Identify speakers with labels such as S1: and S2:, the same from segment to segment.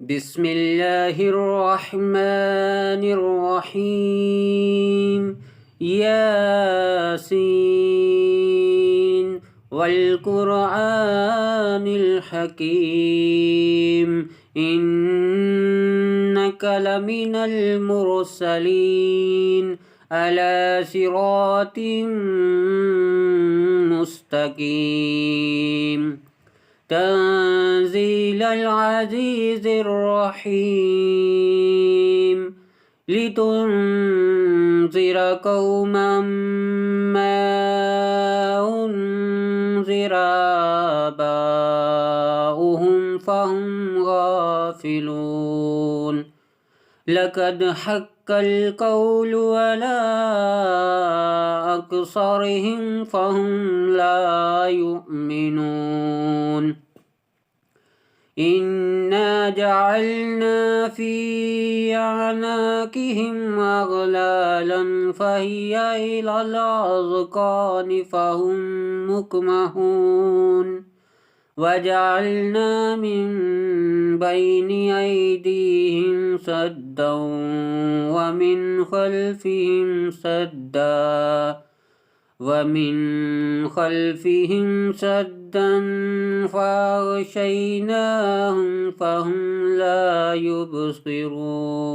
S1: بسم الله الرحمن الرحيم ياسين والقرآن الحكيم إنك لمن المرسلين على صراط مستقيم تنزيل العزيز الرحيم لتنذر قوما ما أنذر آباؤهم فهم غافلون لقد حق القول على أكثرهم فهم لا يؤمنون إنا جعلنا في أعناقهم أغلالا فهي إلى الأذقان فهم مقمحون وجعلنا من بين أيديهم سدا ومن خلفهم سدا فأغشيناهم فهم لا يبصرون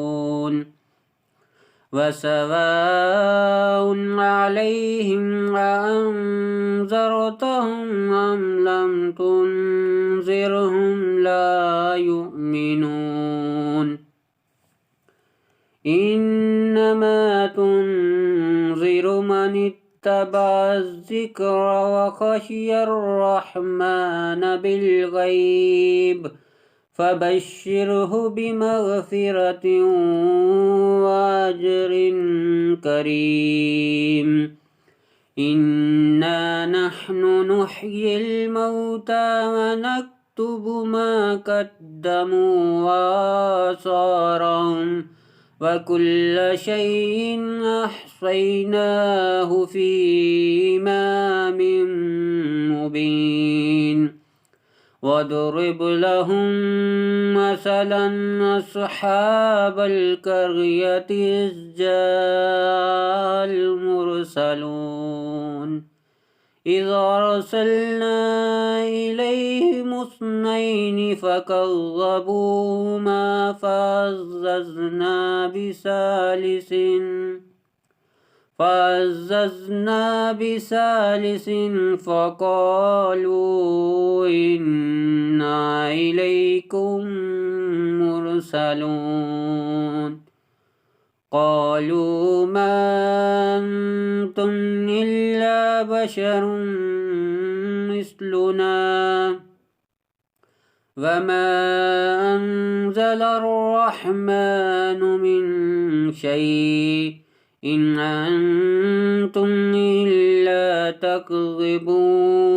S1: وسواء عليهم أأنذرتهم أم لم تنذرهم لا يؤمنون إنما تنذر من اتبع الذكر وخشي الرحمن بالغيب فبشره بمغفرة وأجر كريم إنا نحن نحيي الموتى ونكتب ما قدموا وآثارهم وكل شيء أحصيناه في إمام مبين واضرب لهم مثلا أصحاب القرية إذ جاء المرسلون إذ أرسلنا إليهم اثنين فكذبوهما فعززنا بثالث فقالوا إنا إليكم مرسلون قالوا ما أنتم إلا بشر مثلنا وما أنزل الرحمن من شيء إن أنتم إلا تكذبون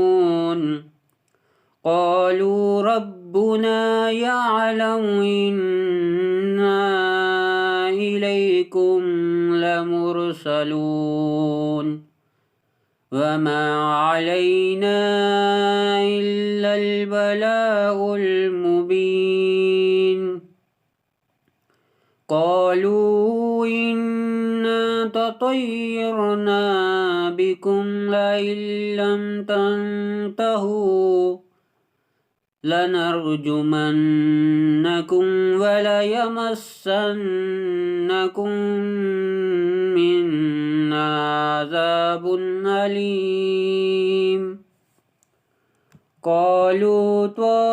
S1: قالوا ربنا يعلم إنا إليكم لمرسلون وما علينا إلا البلاغ المبين قالوا إنا تطيرنا بكم لئن لم تنتهوا لنرجمنكم وليمسنكم منا عذاب أليم قالوا طائركم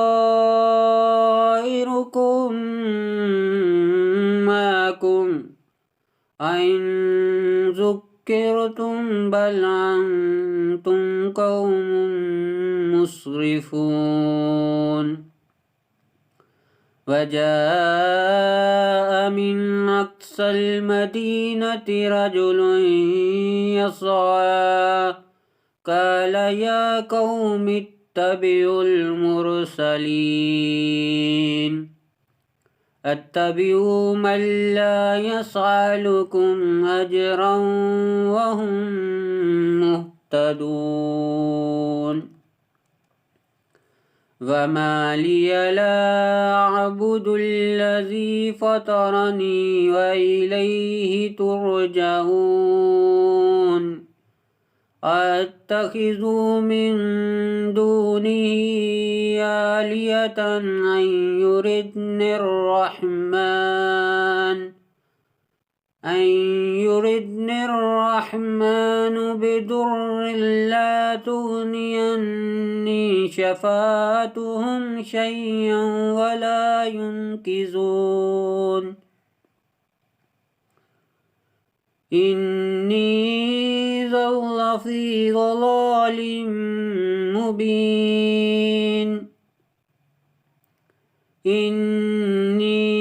S1: معكم أئن ذكرتم بل أنتم قوم مسرفون وجاء من أقصى المدينة رجل يسعى قال يا قوم اتبعوا المرسلين اتبعوا من لا يسألكم أجرا وهم مهتدون وما لي لا أعبد الذي فطرني وإليه ترجعون أتخذ من دونه آلهة أن يردن الرحمن بدر لا تغني عني شفاعتهم شيئا ولا ينقذون إني ظل في ضلال مبين إني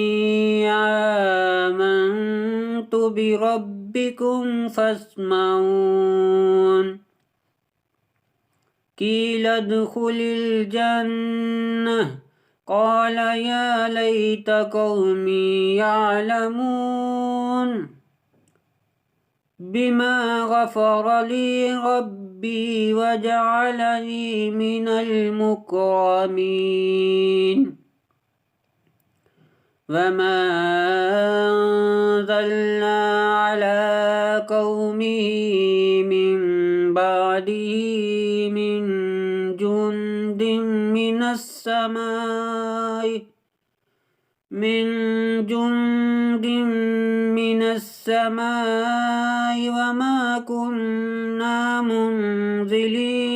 S1: آمنت بربكم فاسمعون قيل ادخل الجنة قال يا ليت قومي يعلمون بما غفر لي ربي وجعلني من المكرمين وما أنزلنا على قومه من بعده من جند من السماء وما كنا منزلين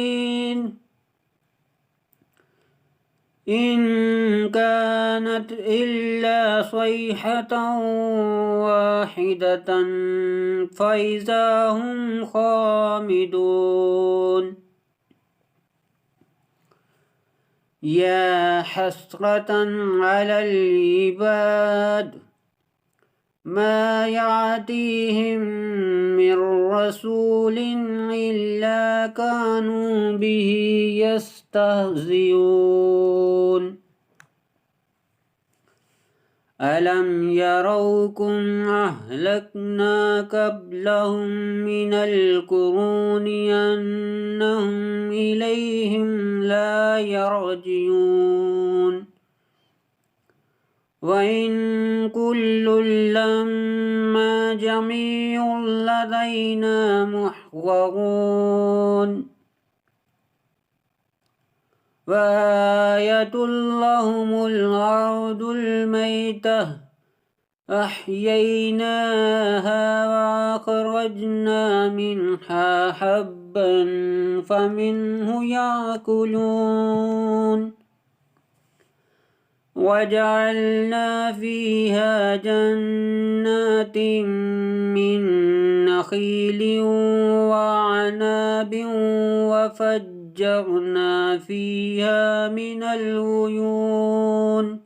S1: إن كانت إلا صيحة واحدة فإذا هم خامدون يا حسرة على العباد ما يأتيهم من رسول إلا كانوا به يستهزئون ألم يروكم أهلكنا قبلهم من القرون أنهم إليهم لا يرجعون وإن كل لما جميع لدينا محضرون وآية لهم الأرض الميتة أحييناها وأخرجنا منها حبا فمنه يأكلون وجعلنا فيها جنات من نخيل وعناب وفجرنا فيها من العيون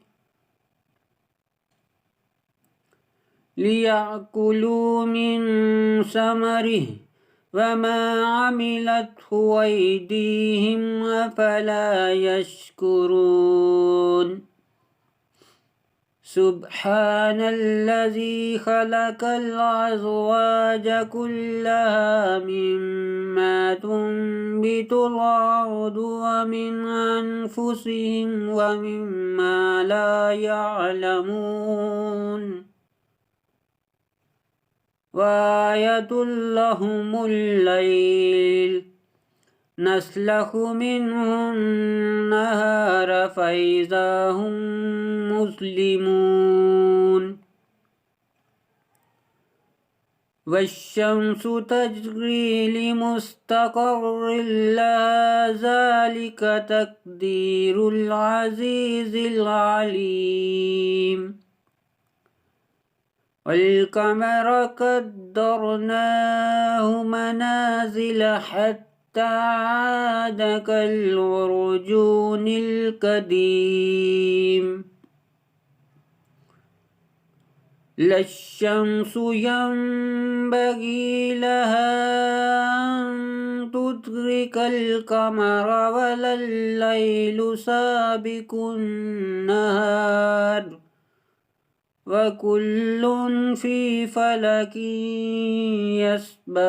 S1: ليأكلوا من ثمره وما عملته أيديهم أفلا يشكرون سبحان الذي خلق الأزواج كلها مما تنبت الأرض ومن أنفسهم ومما لا يعلمون وآية لهم الليل نسلخ منه النهار فإذا هم مسلمون والشمس تجري لمستقر لها ذلك تقدير العزيز العليم والقمر قدرناه منازل حتى عاد كالعرجون القديم لا الشمس ينبغي لها أن تدرك القمر ولا الليل سابق النهار وكل في فلك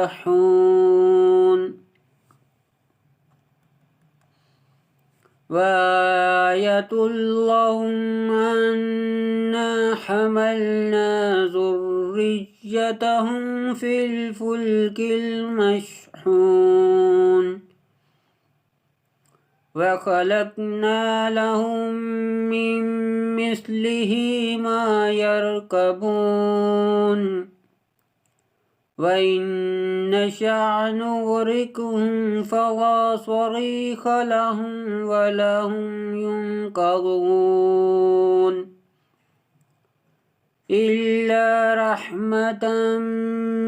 S1: يسبحون وآية لهم أنا حملنا ذريتهم في الفلك المشحون وخلقنا لهم من مثله ما يركبون وإن نشأ نغرقهم فلا صريخ لهم ولا هم ينقذون إلا رحمة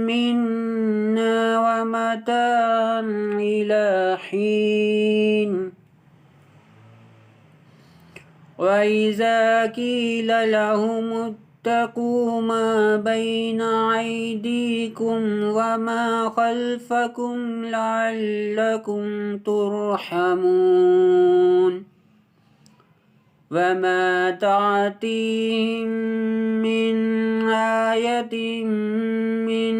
S1: منا ومتاعا إلى حين وإذا قيل لهم اتقوا ما بين أيديكم وما خلفكم لعلكم ترحمون وما تأتيهم من آية من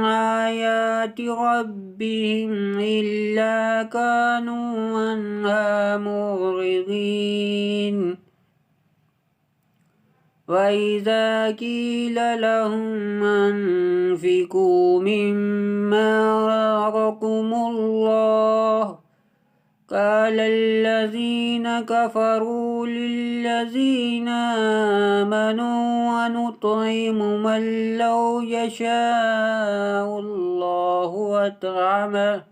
S1: آيات ربهم إلا كانوا عنها معرضين وإذا قيل لهم أنفقوا مما رزقكم الله قال الذين كفروا للذين آمنوا ونطعم من لو يشاء الله أطعمه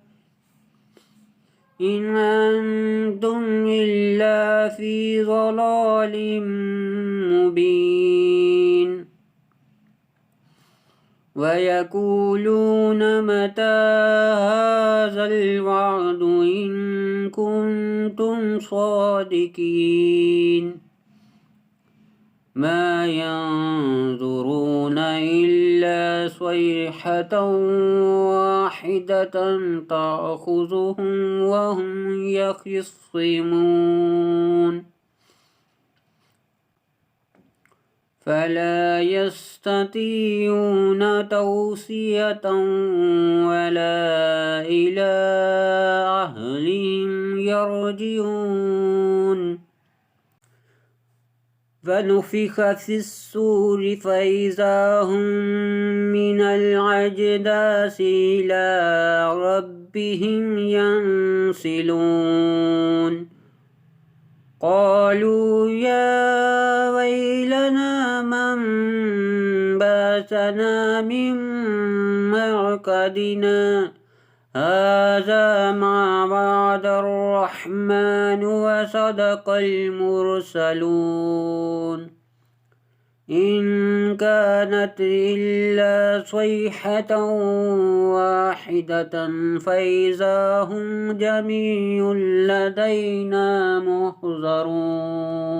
S1: إن أنتم إلا في ضلال مبين ويقولون متى هذا الوعد إن كنتم صادقين ما ينظرون إلا صيحة واحدة تأخذهم وهم يخصمون فلا يستطيعون توصية ولا إلى أهلهم يرجعون فنفخ في الصور فإذا هم من الأجداث إلى ربهم ينسلون قالوا يا ويلنا من بعثنا من مرقدنا هذا ما وعد الرحمن وصدق المرسلون إن كانت إلا صيحة واحدة فإذا هم جميع لدينا محضرون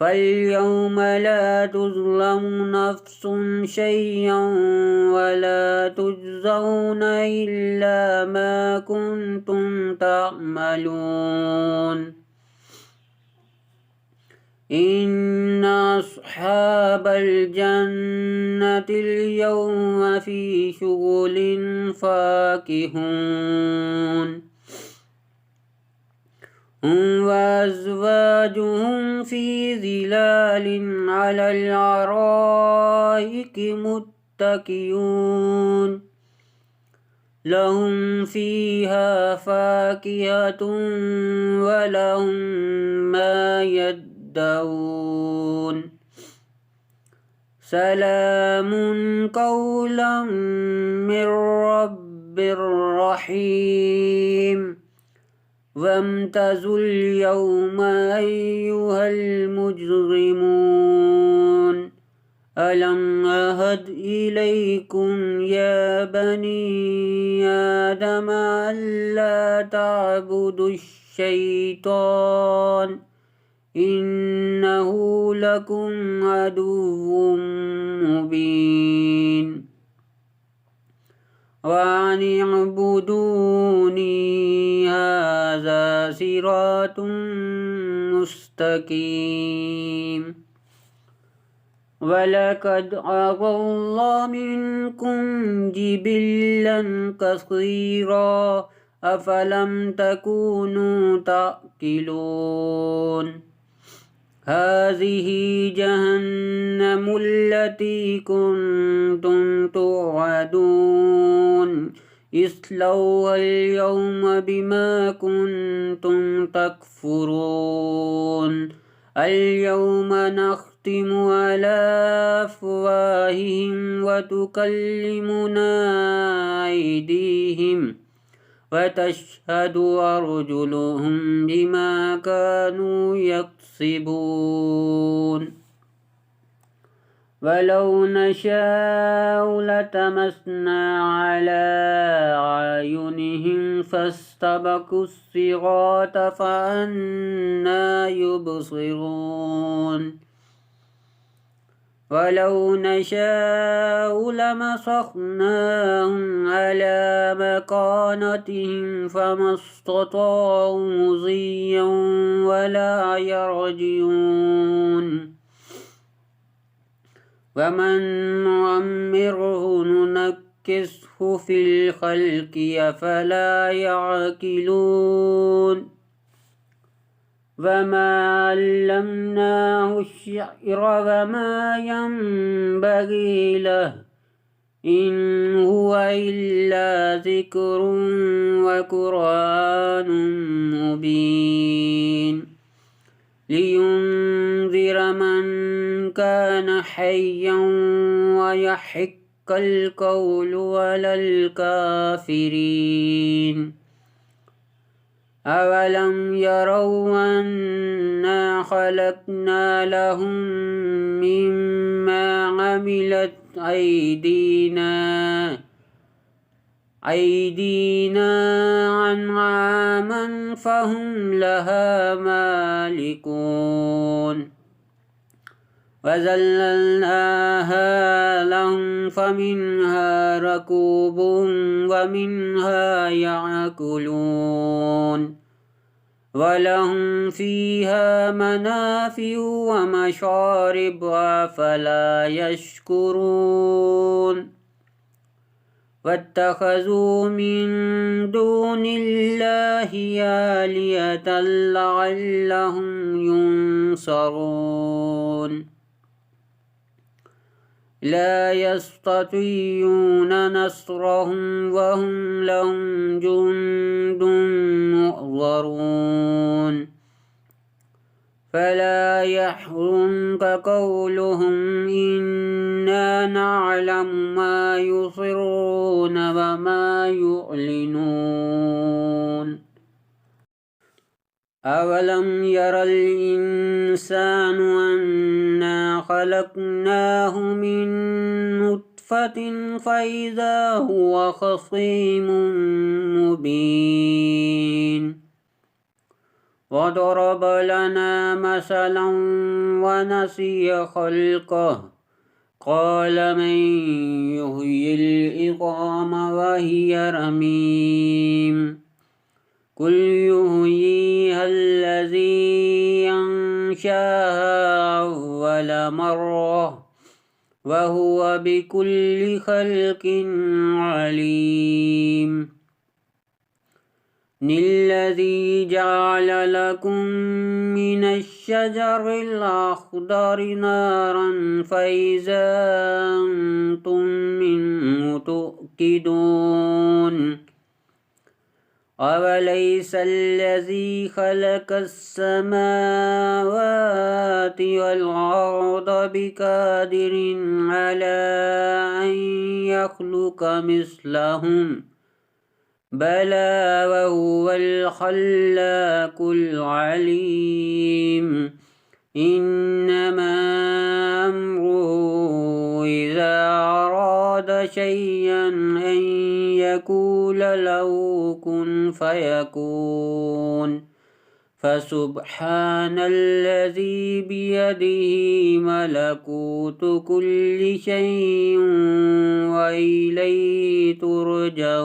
S1: فاليوم لا تظلم نفس شيئا ولا تجزون إلا ما كنتم تعملون إن أصحاب الجنة اليوم في شغل فاكهون هم وأزواجهم في ظلال على الأرائك متكئون لهم فيها فاكهة ولهم ما يدعون سلام قولا من رب رحيم وامتازوا اليوم أيها المجرمون ألم أعهد إليكم يا بني آدم ألا تعبدوا الشيطان إنه لكم عدو مبين وأن اعبدوني هذا صراط مستقيم ولقد أضل منكم جبلا كثيرا أفلم تكونوا تعقلون هذه جهنم التي كنتم توعدون اصلوها اليوم بما كنتم تكفرون اليوم نختم على أفواههم وتكلمنا أيديهم وتشهد أرجلهم بما كانوا يكسبون ولو نشاء لطمسنا على أعينهم فاستبقوا الصراط فأنى يبصرون ولو نشاء لمسخناهم على مكانتهم فما استطاعوا مضيا ولا يرجعون ومن نعمره ننكسه في الخلق أفلا يعقلون وما علمناه الشعر وما ينبغي له إن هو إلا ذكر وقرآن مبين لينذر من كان حيا ويحق القول على الكافرين أولم يروا أنا خلقنا لهم مما عملت أيدينا أنعاما فهم لها مالكون وذللناها لهم فمنها ركوبهم ومنها يأكلون ولهم فيها منافع ومشارب أفلا يشكرون واتخذوا من دون الله آلهة لعلهم ينصرون لا يستطيعون نصرهم وهم لهم جند محضرون فلا يحزنك قولهم إنا نعلم ما يسرون وما يعلنون أولم ير الإنسان أنا خلقناه من نطفة فإذا هو خصيم مبين وضرب لنا مثلا ونسي خلقه قال من يحيي العظام وهي رميم قل يحييها الذي أنشأها أول مرة وهو بكل خلق عليم الذي جعل لكم من الشجر الأخضر نارا فإذا أنتم منه توقدون أوليس الذي خلق السماوات والأرض بقادر على أن يخلق مثلهم بلى وهو الخلاق العليم إنما أمره إذا أراد شيئا أن يقول له كن فيكون فسبحان الذي بيده ملكوت كل شيء وإليه ترجعون